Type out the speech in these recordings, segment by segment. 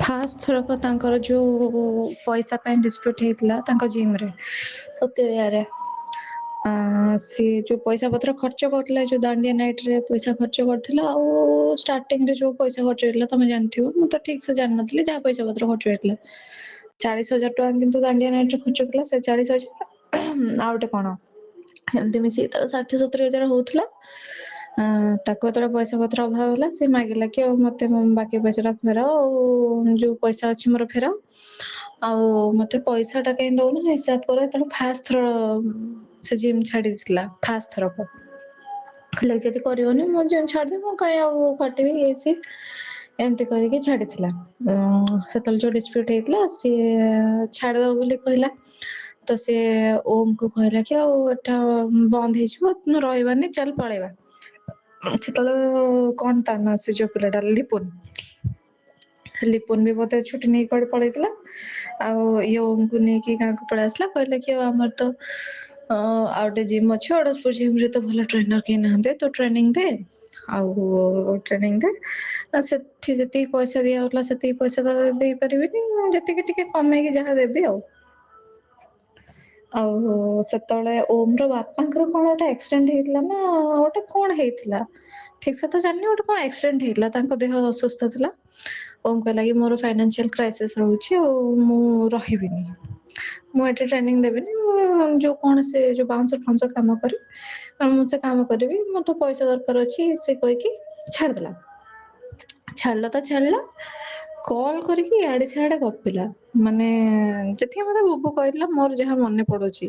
First ଥରକ ତାଙ୍କର ଯୋଉ ପଇସା ପାଇଁ ଡିସ୍ପ୍ୟୁଟ୍ ହେଇଥିଲା ତାଙ୍କ ଜିମ୍‌ରେ ସତ୍ୟ ବିହାରରେ। ସିଏ ଯୋଉ ପଇସା ପତ୍ର ଖର୍ଚ୍ଚ କରିଥିଲା ଯୋଉ ଦାଣ୍ଡିଆ ନାଇଟରେ ପଇସା ଖର୍ଚ୍ଚ କରିଥିଲା ଆଉ ଷ୍ଟାର୍ଟିଂରେ ଯୋଉ ପଇସା ଖର୍ଚ୍ଚ ହେଇଥିଲା ତମେ ଜାଣିଥିବ। ମୁଁ ତ ଠିକ୍ ସେ ଜାଣିନଥିଲି ଯାହା ପଇସା ପତ୍ର ଖର୍ଚ୍ଚ ହେଇଥିଲା। 40,000 ଟଙ୍କା କିନ୍ତୁ ଦାଣ୍ଡିଆ ନାଇଟରେ ଖର୍ଚ୍ଚ କଲା। ସେ 40,000 ଆଉ ଗୋଟେ କଣ ଏମିତି ମିଶିକି ତାର 60-70,000 ହଉଥିଲା। ତାକୁ ଯେତେବେଳେ ପଇସା ପତ୍ର ଅଭାବ ହେଲା ସେ ମାଗିଲା କି ଆଉ ମତେ ବାକି ପଇସାଟା ଫେରାଅ ଆଉ ଯୋଉ ପଇସା ଅଛି ମୋର ଫେରାଅ। ଆଉ ମତେ ପଇସାଟା କାଇଁ ଦଉନ ହିସାବ କର। ଯେତେବେଳେ ଫାଷ୍ଟ ଥର ସେ ଜିମ୍ ଛାଡିଥିଲା ଫାଷ୍ଟ ଥରକ। କହିଲା ଯଦି କରିବନି ମୁଁ ଜିମ୍ ଛାଡିଦେବି। ମୁଁ କାଇଁ ଆଉ ଖଟିବି ଇଏ ସିଏ ଏମିତି କରିକି ଛାଡିଥିଲା। ସେତେବେଳେ ଯୋଉ ଡିସ୍ପ୍ୟୁଟ୍ ହେଇଥିଲା ସିଏ ଛାଡିଦବ ବୋଲି କହିଲା। ତ ସିଏ ଓମକୁ କହିଲା କି ଆଉ ଏଟା ବନ୍ଦ ହେଇଯିବ ରହିବାନି ଚାଲ ପଳେଇବା। ସେତେବେଳେ କଣ ତା ନା ସେ ଯୋଉ ପିଲାଟା ଲିପୁନ ବି ବୋଧେ ଛୁଟି ନେଇକି କୁଆଡେ ପଳେଇଥିଲା। ଆଉ ଇଏ ଓମକୁ ନେଇକି ଗାଁକୁ ପଳେଇ ଆସିଲା। କହିଲା କି ଆଉ ଆମର ତ ଆଉ ଗୋଟେ ଜିମ୍ ଅଛି ଅଡ଼ଶପୁର ଜିମରେ ତ ଭଲ ଟ୍ରେନର କେହି ନାହାନ୍ତି ତୁ ଟ୍ରେନିଂ ଦେ। ଆଉ ଟ୍ରେନିଂ ଦେ ସେଠି ଯେତିକି ପଇସା ଦିଆ ହଉଥିଲା ସେତିକି ପଇସା ତ ଦେଇପାରିବିନି ଯେତିକି ଟିକେ କମେଇକି ଯାହା ଦେବି ଆଉ। ଆଉ ସେତେବେଳେ ଓମର ବାପାଙ୍କର କଣ ଗୋଟେ ଆକ୍ସିଡେଣ୍ଟ ହେଇଥିଲା ନା ଗୋଟେ କଣ ହେଇଥିଲା ଠିକ ସେ ତ ଜାଣିନି। ଗୋଟେ କଣ ଆକ୍ସିଡେଣ୍ଟ ହେଇଥିଲା ତାଙ୍କ ଦେହ ଅସୁସ୍ଥ ଥିଲା। ଓମ୍ କହିଲା କି ମୋର ଫାଇନାନ୍ସିଆଲ କ୍ରାଇସିସ୍ ରହୁଛି ଆଉ ମୁଁ ରହିବିନି। ମୁଁ ଏଠି ଟ୍ରେନିଂ ଦେବିନି। ମୁଁ ଯୋଉ କଣ ସେ ଯୋଉ ବାଉନ୍ସର ଫାଉନ୍ସର କାମ କରେ ମୁଁ ସେ କାମ କରିବି ମତେ ପଇସା ଦରକାର ଅଛି ସେ କହିକି ଛାଡିଦେଲା। ଛାଡିଲା ତ ଛାଡିଲା କଲ କରିକି ଇଆଡେ ସିଆଡେ ଗପିଲା। ମାନେ ଯେତିକି ମତେ ବୁବୁ କହିଥିଲା ମୋର ଯାହା ମନେ ପଡୁଛି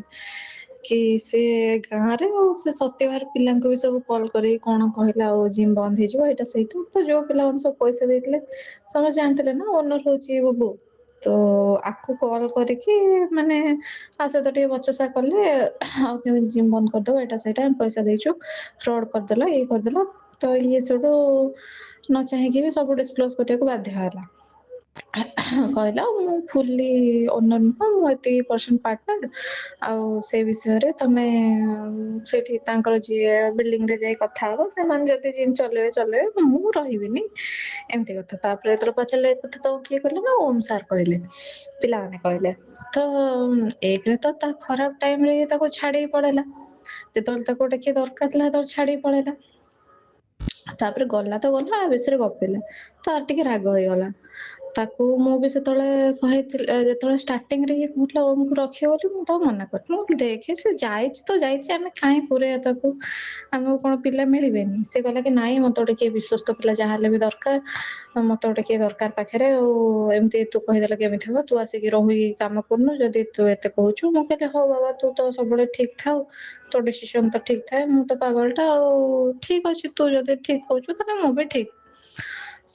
କି ସେ ଗାଁରେ ଆଉ ସେ ସତ୍ୟଭାର ପିଲାଙ୍କୁ ବି ସବୁ କଲ୍ କରି କଣ କହିଲା ଆଉ ଜିମ୍ ବନ୍ଦ ହେଇଯିବ ଏଇଟା ସେଇଟା। ତ ଯୋଉ ପିଲାମାନେ ସବୁ ପଇସା ଦେଇଥିଲେ ସମସ୍ତେ ଜାଣିଥିଲେ ନା ଓନର ହଉଛି ବୁବୁ। ତ ଆକୁ କଲ୍ କରିକି ମାନେ ଆ ସହିତ ଟିକେ ବଚସା କଲେ ଆଉ କେମିତି ଜିମ୍ ବନ୍ଦ କରିଦବ ଏଇଟା ସେଇଟା ପଇସା ଦେଇଛୁ ଫ୍ରଡ କରିଦେଲ ଇଏ କରିଦେଲ। ତ ଇଏ ସେଠୁ ନ ଚାହିଁକି ବି ସବୁ ଡିସକ୍ଲୋଜ କରିବାକୁ ବାଧ୍ୟ ହେଲା। କହିଲା ମୁଁ ଫୁଲି ଓନର ନୁହଁ ମୁଁ ଏତିକି ପରସେଣ୍ଟ ପାର୍ଟନର। ଆଉ ସେ ବିଷୟରେ ତମେ ସେଠି ତାଙ୍କର ଯିଏ ବିଲ୍ଡିଂ ରେ ଯାଇ କଥା ହବ ସେମାନେ ଯଦି ଜିମ୍ ଚଲେଇବେ ଚଲେଇବେ ମୁଁ ରହିବିନି ଏମିତି କଥା। ତାପରେ ଯେତେବେଳେ ପଚାରିଲେ ଏ କଥା ତ କିଏ କହିଲେ ନା ଓମ୍ ସାର୍ କହିଲେ ପିଲାମାନେ କହିଲେ। ତ ଏକରେ ତ ତା ଖରାପ ଟାଇମ ରେ ତାକୁ ଛାଡିକି ପଳେଇଲା। ଯେତେବେଳେ ତାକୁ ଗୋଟେ କିଏ ଦରକାର ଥିଲା ସେତେବେଳେ ଛାଡିକି ପଳେଇଲା। ତାପରେ ଗଲା ତ ଗଲା ଆ ବିଷୟରେ ଗପିଲା ତାର ଟିକେ ରାଗ ହେଇଗଲା। ତାକୁ ମୁଁ ବି ସେତେବେଳେ କହିଥିଲି ଯେତେବେଳେ ଷ୍ଟାର୍ଟିଂ ରେ ଇଏ କହୁଥିଲା ଓମକୁ ରଖିବ ବୋଲି ମୁଁ ତାକୁ ମନା କରିଥିଲି। ମୁଁ ଦେଖେ ସେ ଯାଇଛି ତ ଯାଇଛି ଆମେ କାହିଁ ପୁରେଇବା ତାକୁ ଆମକୁ କଣ ପିଲା ମିଳିବେନି। ସେ କହିଲା କି ନାଇଁ ମତେ ଗୋଟେ କିଏ ବିଶ୍ୱସ୍ତ ପିଲା ଯାହା ହେଲେ ବି ଦରକାର। ମତେ ଗୋଟେ କିଏ ଦରକାର ପାଖରେ ଆଉ ଏମିତି ତୁ କହିଦେଲେ କେମିତି ହବ ତୁ ଆସିକି ରହିକି କାମ କରୁନୁ ଯଦି ତୁ ଏତେ କହୁଛୁ। ମୁଁ କହିଲି ହଉ ବାବା ତୁ ତ ସବୁବେଳେ ଠିକ ଥାଉ ତୋ ଡିସିସନ ତ ଠିକ ଥାଏ ମୁଁ ତ ପାଗଳ ଟା ଆଉ ଠିକ ଅଛି ତୁ ଯଦି ଠିକ କହୁଛୁ ତାହେଲେ ମୁଁ ବି ଠିକ।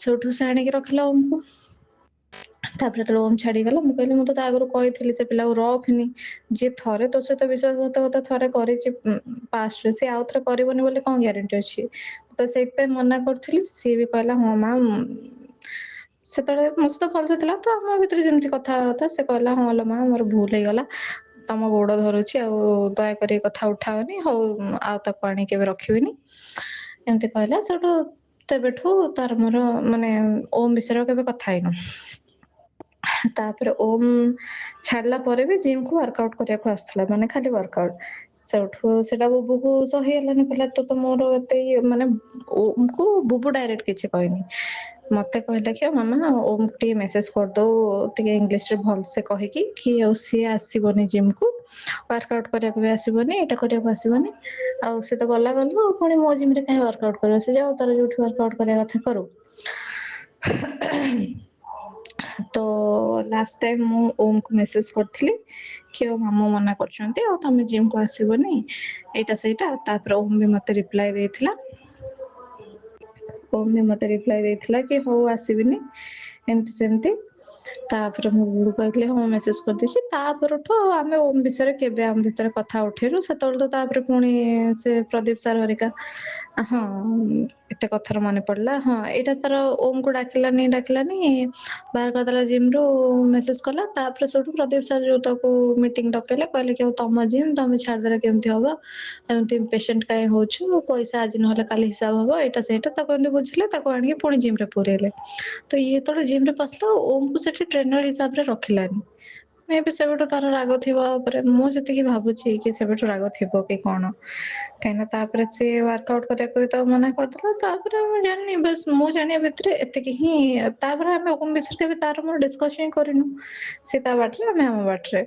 ସେଉଠୁ ସେ ଆଣିକି ରଖିଲା ଓମକୁ। ତାପରେ ଯେତେବେଳେ ଓମ୍ ଛାଡିଗଲା ମୁଁ କହିଲି ମୁଁ ତ ତା ଆଗରୁ କହିଥିଲି ସେ ପିଲାକୁ ରଖନି। ଯିଏ ଥରେ ତୋ ସହିତ ବିଶ୍ୱାସଘାତକତା ଥରେ କରିଛି ପାଷ୍ଟରେ ସିଏ ଆଉ ଥରେ କରିବନି ବୋଲି କଣ ଗ୍ୟାରେଣ୍ଟି ଅଛି। ତ ସେଇଥିପାଇଁ ମନା କରୁଥିଲି ସିଏ ବି କହିଲା ହଁ ମା ସେତେବେଳେ ମୋ ସହିତ ଭଲସେ ଥିଲା ତ ଆମ ଭିତରେ ଯେମିତି କଥା ହେବା କଥା ସେ କହିଲା ହଁ ଲୋ ମା ମୋର ଭୁଲ ହେଇଗଲା। ତମ ଗୋଡ ଧରୁଛି ଆଉ ଦୟାକରି କଥା ଉଠାଅନି ହଉ ଆଉ ତାକୁ ଆଣିକି କେବେ ରଖିବିନି ଏମିତି କହିଲା। ସେଠୁ ତେବେଠୁ ତାର ମୋର ମାନେ ଓମ୍ ବିଷୟରେ କେବେ କଥା ହେଇନୁ। ତାପରେ ଓମ୍ ଛାଡିଲା ପରେ ବି ଜିମ୍ କୁ ୱାର୍କ ଆଉଟ କରିବାକୁ ଆସୁଥିଲା ମାନେ ଖାଲି ୱାର୍କ ଆଉଟ। ସେଠୁ ସେଟା ବୁବୁକୁ ସହି ହେଲାନି କହିଲା ତୁ ତ ମୋର ଏତେ ମାନେ ଓମ୍ କୁ ବୁବୁ ଡାଇରେକ୍ଟ କିଛି କହିନି। ମତେ କହିଲା କି ମାମା ଓମ୍ କୁ ଟିକେ ମେସେଜ କରିଦଉ ଟିକେ ଇଂଲିଶରେ ଭଲସେ କହିକି କି ଆଉ ସିଏ ଆସିବନି ଜିମ୍ କୁ ୱାର୍କ ଆଉଟ କରିବାକୁ ବି ଆସିବନି ଏଇଟା କରିବାକୁ ଆସିବନି। ଆଉ ସେ ତ ଗଲା ଆଉ ପୁଣି ମୋ ଜିମ୍ ରେ କାହିଁ ୱାର୍କ ଆଉଟ କରିବ ସେ ଯାଉ ତାର ଯୋଉଠି ୱାର୍କ ଆଉଟ କରିବା କଥା କରୁ। ତ ଲାଷ୍ଟ ଟାଇମ ମୁଁ ଓମ୍ କୁ ମେସେଜ କରିଥିଲି କି ଆଉ ମାମୁଁ ମନା କରୁଛନ୍ତି ଆଉ ତମେ ଜିମ୍ କୁ ଆସିବନି ଏଇଟା ସେଇଟା। ତାପରେ ଓମ୍ ବି ମତେ ରିପ୍ଲାଏ ଦେଇଥିଲା। ଓମ୍ ବି ମତେ ରିପ୍ଲାଏ ଦେଇଥିଲା କି ହଉ ଆସିବିନି ଏମତି ସେମିତି। ତାପରେ ମୁଁ ବୁବୁ କହିଥିଲି ହଁ ମେସେଜ କରିଦେଇଛି। ତାପରଠୁ ଆମେ ଓମ୍ ବିଷୟରେ କେବେ ଆମ ଭିତରେ କଥା ଉଠେଇଲୁ। ସେତେବେଳେ ତ ତାପରେ ପୁଣି ସେ ପ୍ରଦୀପ ସାର୍ ହରିକା ହଁ ଏତେ କଥାର ମନେ ପଡିଲା। ହଁ, ଏଇଟା ତାର ଓମକୁ ଡାକିଲାନି ବାହାର କରିଦେଲା ଜିମରୁ, ମେସେଜ କଲା। ତାପରେ ସେଇଠୁ ପ୍ରଦୀପ ସାର୍ ଯୋଉ ତାକୁ ମିଟିଂ ଡକେଇଲେ, କହିଲେ କି ଆଉ ତମ ଜିମ୍ ତମେ ଛାଡିଦେଲେ କେମିତି ହବ, ଏମିତି ପେସେଣ୍ଟ କାଇଁ ହଉଛୁ, ପଇସା ଆଜି ନହେଲେ କାଲି ହିସାବ ହବ, ଏଇଟା ସେଇଟା ତାକୁ ଏମିତି ବୁଝିଲେ। ତାକୁ ଆଣିକି ପୁଣି ଜିମରେ ପୁରେଇଲେ। ତ ଇଏ ଯେତେବେଳେ ଜିମରେ ପଶିଲା, ଓମକୁ ସେଠି ଟ୍ରେନର ହିସାବରେ ରଖିଲାନି। ମେ ବି ସେବେଠୁ ତାର ରାଗ ଥିବ ଆ ଉପରେ, ମୁଁ ଯେତିକି ଭାବୁଛି କି ସେବେଠୁ ରାଗ ଥିବ କି କଣ। କାହିଁକିନା ତାପରେ ସେ ୱାର୍କ ଆଉଟ କରିବାକୁ ବି ତାକୁ ମନା କରିଦେଲା। ତାପରେ ମୁଁ ଜାଣିନି, ବାସ୍ ମୁଁ ଜାଣିବା ଭିତରେ ଏତିକି ହିଁ। ତାପରେ ଆମେ ଓମ ବିଷୟରେ କେବେ ତାର ମୋର ଡିସ୍କସ ହିଁ କରିନୁ। ସେ ତା ବାଟରେ, ଆମେ ଆମ ବାଟରେ।